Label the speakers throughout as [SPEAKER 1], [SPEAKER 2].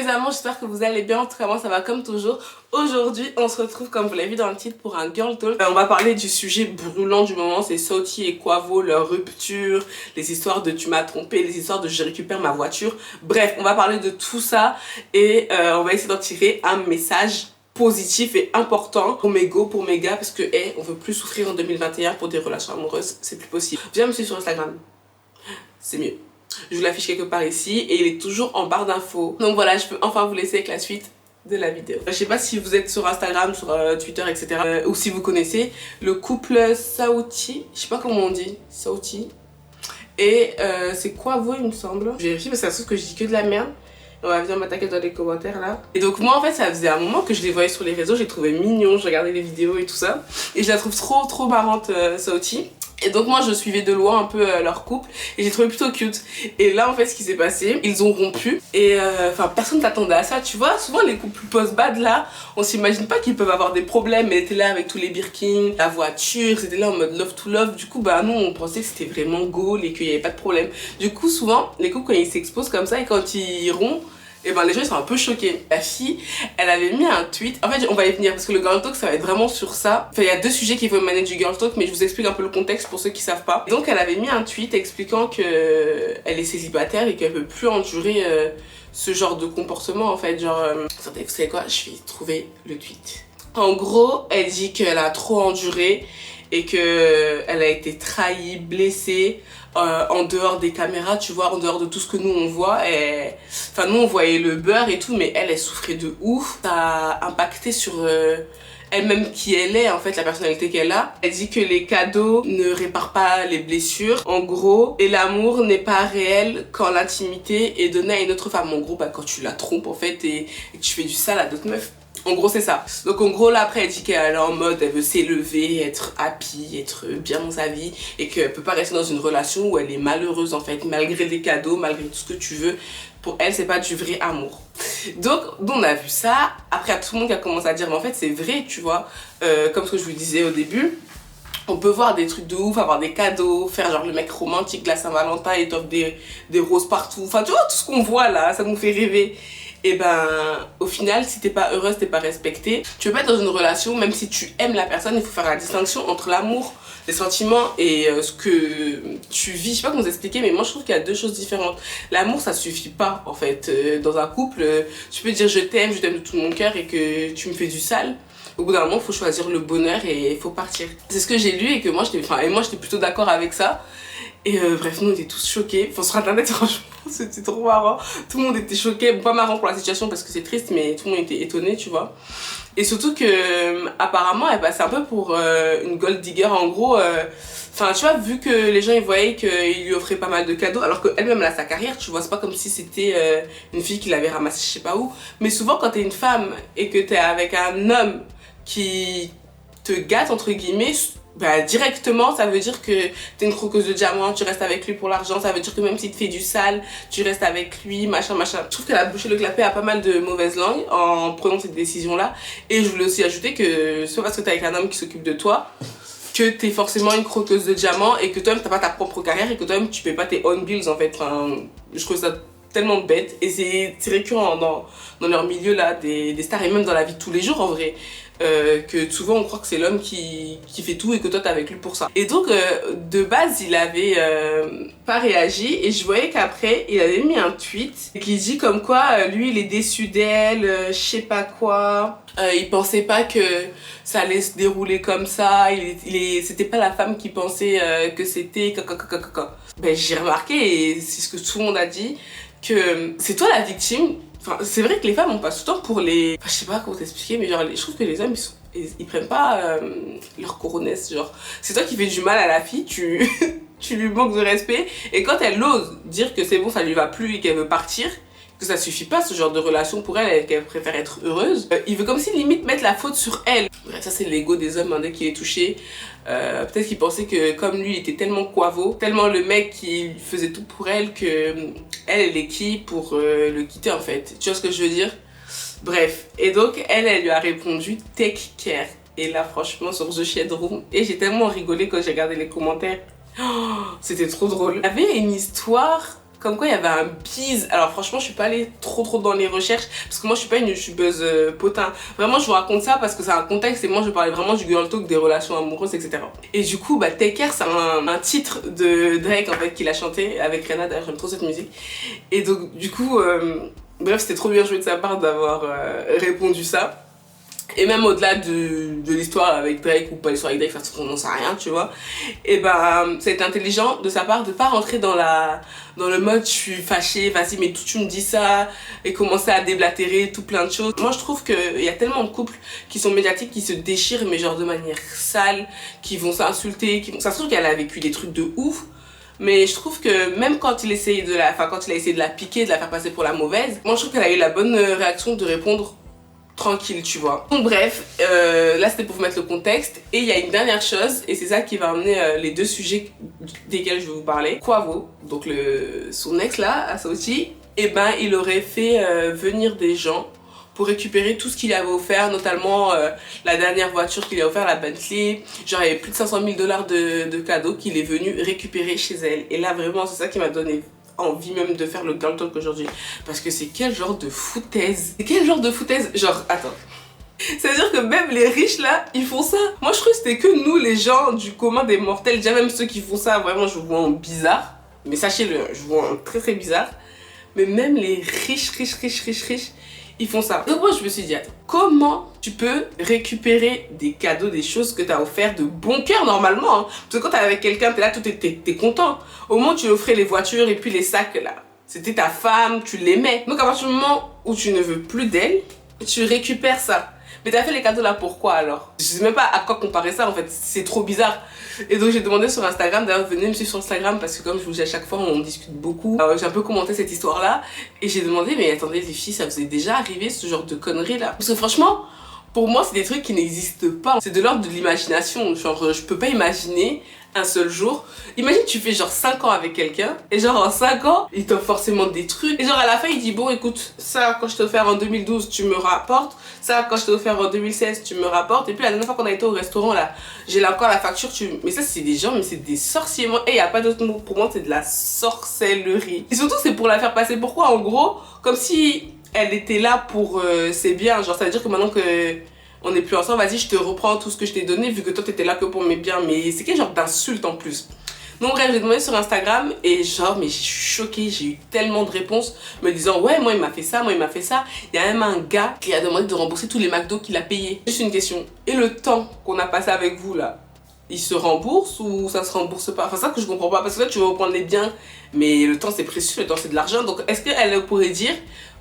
[SPEAKER 1] mes amours, j'espère que vous allez bien. En tout cas moi ça va comme toujours. Aujourd'hui on se retrouve comme vous l'avez vu dans le titre pour un girl talk. On va parler du sujet brûlant du moment, c'est Sauti et Quavo, leur rupture, les histoires de tu m'as trompé, les histoires de je récupère ma voiture. Bref, on va parler de tout ça et on va essayer d'en tirer un message positif et important pour mes go, pour mes gars, parce que on veut plus souffrir en 2021 pour des relations amoureuses, c'est plus possible. Viens me suivre sur Instagram, c'est mieux. Je vous l'affiche quelque part ici et il est toujours en barre d'infos. Donc voilà, je peux enfin vous laisser avec la suite de la vidéo. Je sais pas si vous êtes sur Instagram, sur Twitter, etc. Ou si vous connaissez le couple Sauti, je sais pas comment on dit, Sauti. Et c'est Quavo il me semble. Je vérifie parce que ça se trouve que je dis que de la merde. On va venir m'attaquer dans les commentaires là. Et donc moi en fait ça faisait un moment que je les voyais sur les réseaux, j'ai trouvé mignon, je regardais les vidéos et tout ça. Et je la trouve trop marrante Sauti. Et donc moi je suivais de loin un peu leur couple et j'ai trouvé plutôt cute. Et là en fait ce qui s'est passé, ils ont rompu et enfin personne t'attendait à ça, tu vois. Souvent les couples post-bad là, on s'imagine pas qu'ils peuvent avoir des problèmes, mais étaient là avec tous les Birkin, la voiture, c'était là en mode love to love. Du coup bah nous on pensait que c'était vraiment goal et qu'il y avait pas de problème. Du coup souvent les couples quand ils s'exposent comme ça et quand ils rompent, et ben les gens ils sont un peu choqués. La fille, elle avait mis un tweet. En fait, on va y venir parce que le girl talk ça va être vraiment sur ça. Enfin, il y a deux sujets qui vont mener du girl talk, mais je vous explique un peu le contexte pour ceux qui savent pas. Donc, elle avait mis un tweet expliquant que elle est célibataire et qu'elle peut plus endurer ce genre de comportement en fait. Genre, attendez, vous savez quoi? Je vais trouver le tweet. En gros, elle dit qu'elle a trop enduré et que elle a été trahie, blessée. En dehors des caméras, tu vois, en dehors de tout ce que nous on voit, enfin nous on voyait le beurre et tout, mais elle souffrait de ouf. Ça a impacté sur elle-même qui elle est, en fait, la personnalité qu'elle a. Elle dit que les cadeaux ne réparent pas les blessures, en gros, et l'amour n'est pas réel quand l'intimité est donnée à une autre femme. En gros, bah, quand tu la trompes en fait et que tu fais du sale à d'autres meufs. En gros c'est ça. Donc en gros là après elle dit qu'elle est en mode elle veut s'élever, être happy, être bien dans sa vie et qu'elle peut pas rester dans une relation où elle est malheureuse en fait, malgré les cadeaux, malgré tout ce que tu veux. Pour elle c'est pas du vrai amour. Donc on a vu ça, après tout le monde qui a commencé à dire mais en fait c'est vrai tu vois, comme ce que je vous disais au début. On peut voir des trucs de ouf, avoir des cadeaux, faire genre le mec romantique, la Saint-Valentin, et t'offre des roses partout. Enfin tu vois tout ce qu'on voit là, ça nous fait rêver. Et ben au final si t'es pas heureuse, t'es pas respectée, tu veux pas être dans une relation, même si tu aimes la personne, il faut faire la distinction entre l'amour, les sentiments et ce que tu vis. Je sais pas comment vous expliquer, mais moi je trouve qu'il y a deux choses différentes. L'amour ça suffit pas en fait. Dans un couple, tu peux dire je t'aime de tout mon cœur et que tu me fais du sale. Au bout d'un moment, il faut choisir le bonheur et il faut partir. C'est ce que j'ai lu et que moi j'étais plutôt d'accord avec ça. Et bref, nous on était tous choqués. Enfin, sur internet, franchement, c'était trop marrant. Tout le monde était choqué. Bon, pas marrant pour la situation parce que c'est triste, mais tout le monde était étonné, tu vois. Et surtout que, apparemment, elle passait un peu pour une gold digger. En gros, enfin, tu vois, vu que les gens ils voyaient qu'il lui offrait pas mal de cadeaux, alors qu'elle-même elle a sa carrière, tu vois, c'est pas comme si c'était une fille qui l'avait ramassée je sais pas où. Mais souvent, quand t'es une femme et que t'es avec un homme qui te gâte, entre guillemets, bah directement ça veut dire que t'es une croqueuse de diamants, tu restes avec lui pour l'argent, ça veut dire que même s'il te fait du sale, tu restes avec lui, machin. Je trouve qu'elle a bouché le clapet à pas mal de mauvaises langues en prenant cette décision là. Et je voulais aussi ajouter que c'est pas parce que t'es avec un homme qui s'occupe de toi que t'es forcément une croqueuse de diamants et que toi-même t'as pas ta propre carrière et que toi-même tu payes pas tes own bills en fait. Enfin, je trouve ça tellement bête et c'est récurrent dans leur milieu là, des stars et même dans la vie de tous les jours en vrai. Que souvent on croit que c'est l'homme qui fait tout et que toi t'es avec lui pour ça. Et donc de base il avait pas réagi et je voyais qu'après il avait mis un tweet qui dit comme quoi lui il est déçu d'elle, je sais pas quoi. Il pensait pas que ça allait se dérouler comme ça, c'était pas la femme qui pensait que c'était Ben j'ai remarqué et c'est ce que tout le monde a dit, que c'est toi la victime. Enfin, c'est vrai que les femmes on passe tout le temps pour les... Enfin, je sais pas comment t'expliquer, mais genre je trouve que les hommes ils prennent pas leur coronesse, genre c'est toi qui fais du mal à la fille, tu lui manques de respect et quand elle ose dire que c'est bon, ça lui va plus et qu'elle veut partir, que ça suffit pas ce genre de relation pour elle, qu'elle préfère être heureuse, il veut comme si limite mettre la faute sur elle. Bref, ça c'est l'ego des hommes, hein, dès qu'il est touché. Peut-être qu'il pensait que comme lui il était tellement Quavo, tellement le mec qui faisait tout pour elle, que elle est qui pour le quitter en fait. Tu vois ce que je veux dire? Bref, et donc elle lui a répondu take care. Et là franchement sur The Shed Room, et j'ai tellement rigolé quand j'ai regardé les commentaires. Oh, c'était trop drôle. Il y avait une histoire comme quoi il y avait un bise. Alors franchement je suis pas allée trop dans les recherches parce que moi je suis pas une youtubeuse potin. Vraiment je vous raconte ça parce que c'est un contexte et moi je parlais vraiment du girl talk, des relations amoureuses, etc. Et du coup bah Take Care c'est un titre de Drake en fait qu'il a chanté avec Rihanna, d'ailleurs j'aime trop cette musique. Et donc du coup bref c'était trop bien joué de sa part d'avoir répondu ça. Et même au-delà de l'histoire avec Drake ou pas l'histoire avec Drake, parce qu'on n'en sait rien, tu vois. Et ben, c'est intelligent de sa part de pas rentrer dans le mode je suis fâchée, vas-y, mais tout tu me dis ça, et commencer à déblatérer tout plein de choses. Moi, je trouve qu'il y a tellement de couples qui sont médiatiques, qui se déchirent, mais genre de manière sale, qui vont s'insulter, ça se trouve qu'elle a vécu des trucs de ouf. Mais je trouve que même quand il a essayé de la piquer, de la faire passer pour la mauvaise, moi je trouve qu'elle a eu la bonne réaction de répondre tranquille, tu vois. Donc bref, là c'était pour vous mettre le contexte. Et il y a une dernière chose, et c'est ça qui va amener les deux sujets desquels je vais vous parler. Quavo, donc son ex là, Asauti, et ben il aurait fait venir des gens pour récupérer tout ce qu'il avait offert, notamment la dernière voiture qu'il a offert, la Bentley. Genre il y avait plus de 500 000 $ de cadeaux qu'il est venu récupérer chez elle. Et là vraiment c'est ça qui m'a donné envie même de faire le girl talk aujourd'hui, parce que c'est quel genre de foutaise, genre attends, ça veut dire que même les riches là ils font ça. Moi je crois que c'était que nous les gens du commun des mortels, déjà même ceux qui font ça vraiment je vous vois en bizarre, mais sachez-le je vous vois en très bizarre, mais même les riches ils font ça. Donc moi je me suis dit attends, comment tu peux récupérer des cadeaux, des choses que tu as offert de bon cœur normalement, hein. Parce que quand t'es avec quelqu'un, t'es là, t'es content. Au moins tu lui offrais les voitures et puis les sacs là. C'était ta femme, tu l'aimais. Donc à partir du moment où tu ne veux plus d'elle, tu récupères ça. Mais t'as fait les cadeaux là pourquoi alors? Je sais même pas à quoi comparer ça en fait, c'est trop bizarre. Et donc j'ai demandé sur Instagram, d'ailleurs venez me suivre sur Instagram parce que comme je vous dis à chaque fois on discute beaucoup. J'ai un peu commenté cette histoire là et j'ai demandé mais attendez les filles, ça vous est déjà arrivé ce genre de conneries là? Parce que franchement pour moi c'est des trucs qui n'existent pas, c'est de l'ordre de l'imagination. Genre je peux pas imaginer un seul jour. Imagine tu fais genre 5 ans avec quelqu'un et genre en 5 ans il t'offre forcément des trucs et genre à la fin il dit bon écoute ça quand je t'ai offert en 2012 tu me rapportes, ça quand je t'ai offert en 2016 tu me rapportes, et puis la dernière fois qu'on a été au restaurant là j'ai là encore la facture mais ça c'est des gens, mais c'est des sorciers, moi, et y a pas d'autre mot pour moi, c'est de la sorcellerie. Et surtout c'est pour la faire passer pourquoi en gros comme si elle était là pour ses biens, genre ça veut dire que maintenant que on n'est plus ensemble, vas-y je te reprends tout ce que je t'ai donné vu que toi t'étais là que pour mes biens. Mais c'est quel genre d'insulte en plus? Donc bref j'ai demandé sur Instagram et genre mais je suis choquée, j'ai eu tellement de réponses me disant ouais moi il m'a fait ça, moi il m'a fait ça. Il y a même un gars qui a demandé de rembourser tous les McDo qu'il a payés. Juste une question, et le temps qu'on a passé avec vous là, il se rembourse ou ça se rembourse pas? Enfin ça que je comprends pas, parce que là tu veux reprendre les biens mais le temps c'est précieux, le temps c'est de l'argent. Donc est-ce qu'elle pourrait dire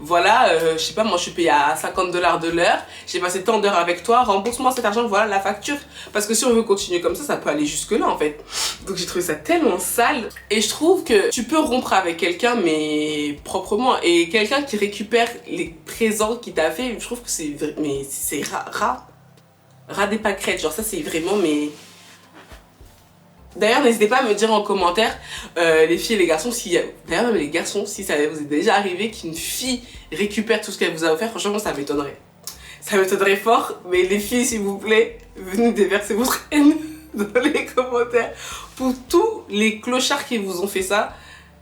[SPEAKER 1] voilà je sais pas moi je suis payée à 50 $ de l'heure, j'ai passé tant d'heures avec toi, rembourse-moi cet argent, voilà la facture. Parce que si on veut continuer comme ça peut aller jusque là en fait. Donc j'ai trouvé ça tellement sale et je trouve que tu peux rompre avec quelqu'un mais proprement, et quelqu'un qui récupère les présents qu'il t'a fait, je trouve que c'est mais c'est ras des pâquerettes, genre ça c'est vraiment mais... D'ailleurs n'hésitez pas à me dire en commentaire les filles et les garçons, si d'ailleurs même les garçons, si ça vous est déjà arrivé qu'une fille récupère tout ce qu'elle vous a offert. Franchement ça m'étonnerait fort, mais les filles s'il vous plaît venez déverser votre haine dans les commentaires pour tous les clochards qui vous ont fait ça.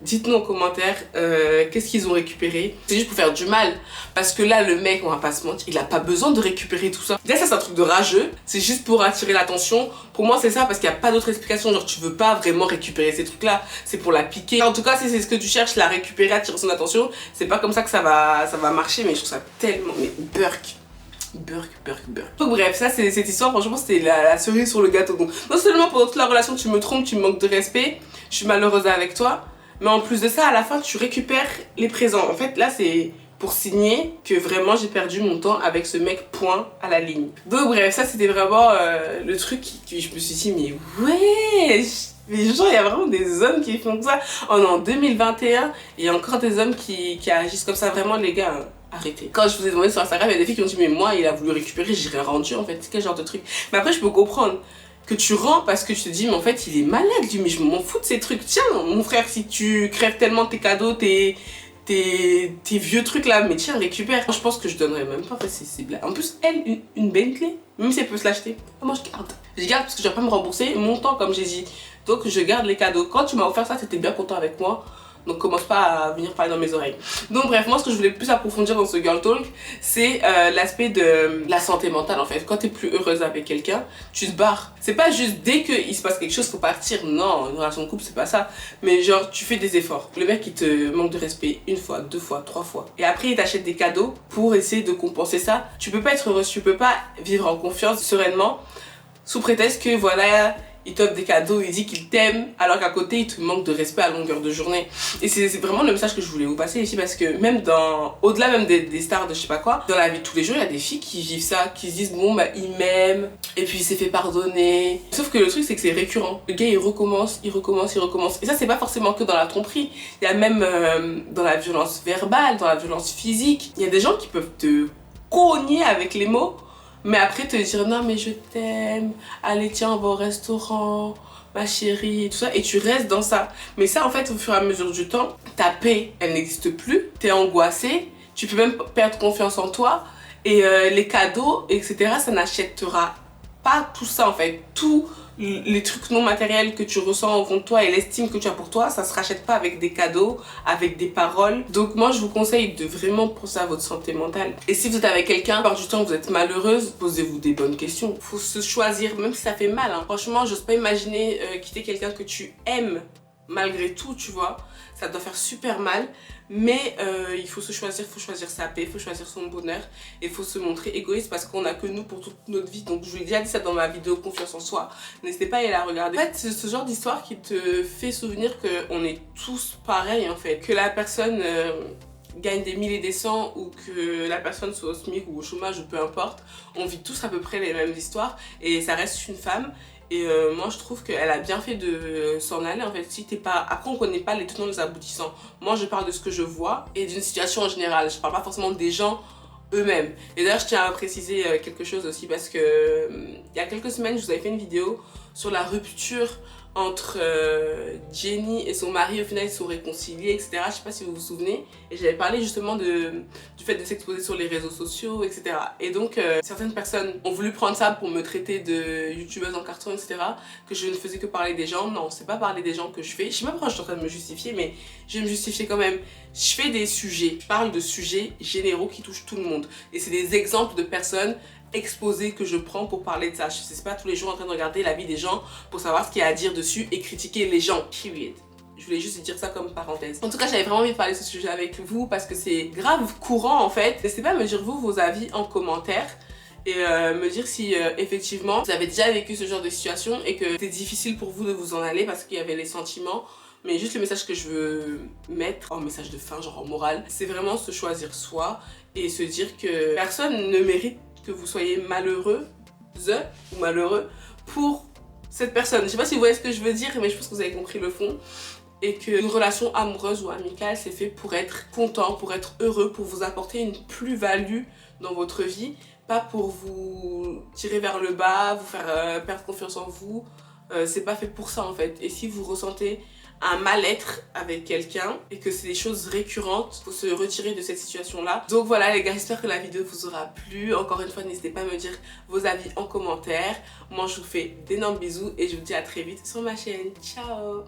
[SPEAKER 1] Dites-nous en commentaire qu'est-ce qu'ils ont récupéré. C'est juste pour faire du mal. Parce que là, le mec, on va pas se mentir, il a pas besoin de récupérer tout ça. Déjà, ça c'est un truc de rageux. C'est juste pour attirer l'attention. Pour moi, c'est ça parce qu'il n'y a pas d'autre explication. Genre, tu veux pas vraiment récupérer ces trucs-là. C'est pour la piquer. En tout cas, si c'est ce que tu cherches, la récupérer, attirer son attention, c'est pas comme ça que ça va marcher. Mais je trouve ça tellement... Mais burk. Donc bref, ça c'est cette histoire, franchement c'était la cerise sur le gâteau. Donc non seulement pendant toute la relation tu me trompes, tu me manques de respect, je suis malheureuse avec toi, mais en plus de ça à la fin tu récupères les présents. En fait là c'est pour signer que vraiment j'ai perdu mon temps avec ce mec, point à la ligne. Donc bref, ça c'était vraiment le truc que je me suis dit mais ouais, mais genre il y a vraiment des hommes qui font ça. On est en 2021 et il y a encore des hommes qui agissent comme ça, vraiment les gars. Arrêtez. Quand je vous ai demandé sur Instagram, il y a des filles qui m'ont dit mais moi il a voulu récupérer, j'ai rien rendu en fait. Quel genre de truc? Mais après je peux comprendre que tu rends parce que tu te dis mais en fait il est malade lui, mais je m'en fous de ces trucs. Tiens mon frère, si tu crèves tellement tes cadeaux, tes vieux trucs là, mais tiens récupère. Moi je pense que je donnerais même pas, en fait c'est blague. En plus elle une Bentley, même si elle peut se l'acheter, moi je garde parce que je vais pas me rembourser mon temps comme j'ai dit. Donc je garde les cadeaux. Quand tu m'as offert ça t'étais bien content avec moi. donc commence pas à venir parler dans mes oreilles. Donc bref, moi ce que je voulais plus approfondir dans ce girl talk, c'est l'aspect de la santé mentale en fait. Quand t'es plus heureuse avec quelqu'un, tu te barres. C'est pas juste dès qu'il se passe quelque chose faut partir, non, une relation de couple c'est pas ça. Mais genre tu fais des efforts. Le mec il te manque de respect une fois, deux fois, trois fois. Et après il t'achète des cadeaux pour essayer de compenser ça. Tu peux pas être heureuse, tu peux pas vivre en confiance sereinement sous prétexte que voilà, il t'offre des cadeaux, il dit qu'il t'aime, alors qu'à côté il te manque de respect à longueur de journée. Et c'est vraiment le message que je voulais vous passer ici, parce que même au-delà même des stars de je sais pas quoi, dans la vie de tous les jours, il y a des filles qui vivent ça, qui se disent bon bah il m'aime, et puis il s'est fait pardonner. Sauf que le truc c'est que c'est récurrent. Le gars il recommence, il recommence, il recommence. Et ça c'est pas forcément que dans la tromperie, il y a même dans la violence verbale, dans la violence physique. Il y a des gens qui peuvent te cogner avec les mots, mais après te dire non mais je t'aime, allez tiens on va au restaurant, ma chérie et tout ça, et tu restes dans ça. Mais ça en fait au fur et à mesure du temps, ta paix elle n'existe plus, t'es angoissée, tu peux même perdre confiance en toi, et les cadeaux etc ça n'achètera pas tout ça en fait. Tous les trucs non matériels que tu ressens au fond de toi et l'estime que tu as pour toi, ça se rachète pas avec des cadeaux, avec des paroles. Donc moi je vous conseille de vraiment penser à votre santé mentale. Et si vous êtes avec quelqu'un, par du temps vous êtes malheureuse, posez-vous des bonnes questions. Faut se choisir, même si ça fait mal, hein. Franchement j'ose pas imaginer quitter quelqu'un que tu aimes malgré tout, tu vois. Ça doit faire super mal, mais il faut se choisir, il faut choisir sa paix, il faut choisir son bonheur, et il faut se montrer égoïste parce qu'on a que nous pour toute notre vie. Donc je vous ai déjà dit ça dans ma vidéo confiance en soi, n'hésitez pas à aller la regarder. En fait c'est ce genre d'histoire qui te fait souvenir qu'on est tous pareils en fait, que la personne gagne des mille et des cents ou que la personne soit au SMIC ou au chômage ou peu importe, on vit tous à peu près les mêmes histoires et ça reste une femme. Et moi je trouve qu'elle a bien fait de s'en aller en fait. Si t'es pas... Après on connaît pas les tenants les aboutissants. Moi je parle de ce que je vois et d'une situation en général. Je parle pas forcément des gens eux-mêmes. Et d'ailleurs je tiens à préciser quelque chose aussi parce que il y a quelques semaines je vous avais fait une vidéo sur la rupture entre Jenny et son mari. Au final ils se sont réconciliés etc. Je sais pas si vous vous souvenez. Et j'avais parlé justement du fait de s'exposer sur les réseaux sociaux etc. Et donc certaines personnes ont voulu prendre ça pour me traiter de youtubeuse en carton etc. Que je ne faisais que parler des gens. Non, c'est pas parler des gens que je fais. Je sais pas pourquoi je suis en train de me justifier, mais je vais me justifier quand même. Je fais des sujets, je parle de sujets généraux qui touchent tout le monde. Et c'est des exemples de personnes exposés que je prends pour parler de ça. Je suis pas tous les jours en train de regarder la vie des gens pour savoir ce qu'il y a à dire dessus et critiquer les gens. Period. Je voulais juste dire ça comme parenthèse. En tout cas, j'avais vraiment envie de parler de ce sujet avec vous parce que c'est grave courant en fait. N'hésitez pas à me dire vous vos avis en commentaire et me dire si effectivement vous avez déjà vécu ce genre de situation et que c'était difficile pour vous de vous en aller parce qu'il y avait les sentiments. Mais juste le message que je veux mettre en message de fin, genre en morale, c'est vraiment se choisir soi et se dire que personne ne mérite que vous soyez malheureux ou malheureux pour cette personne. Je sais pas si vous voyez ce que je veux dire, mais je pense que vous avez compris le fond. Et qu'une relation amoureuse ou amicale, c'est fait pour être content, pour être heureux, pour vous apporter une plus-value dans votre vie, pas pour vous tirer vers le bas, vous faire perdre confiance en vous. C'est pas fait pour ça en fait. Et si vous ressentez un mal-être avec quelqu'un et que c'est des choses récurrentes, faut se retirer de cette situation là. Donc voilà les gars, j'espère que la vidéo vous aura plu. Encore une fois n'hésitez pas à me dire vos avis en commentaire. Moi je vous fais d'énormes bisous et je vous dis à très vite sur ma chaîne. Ciao.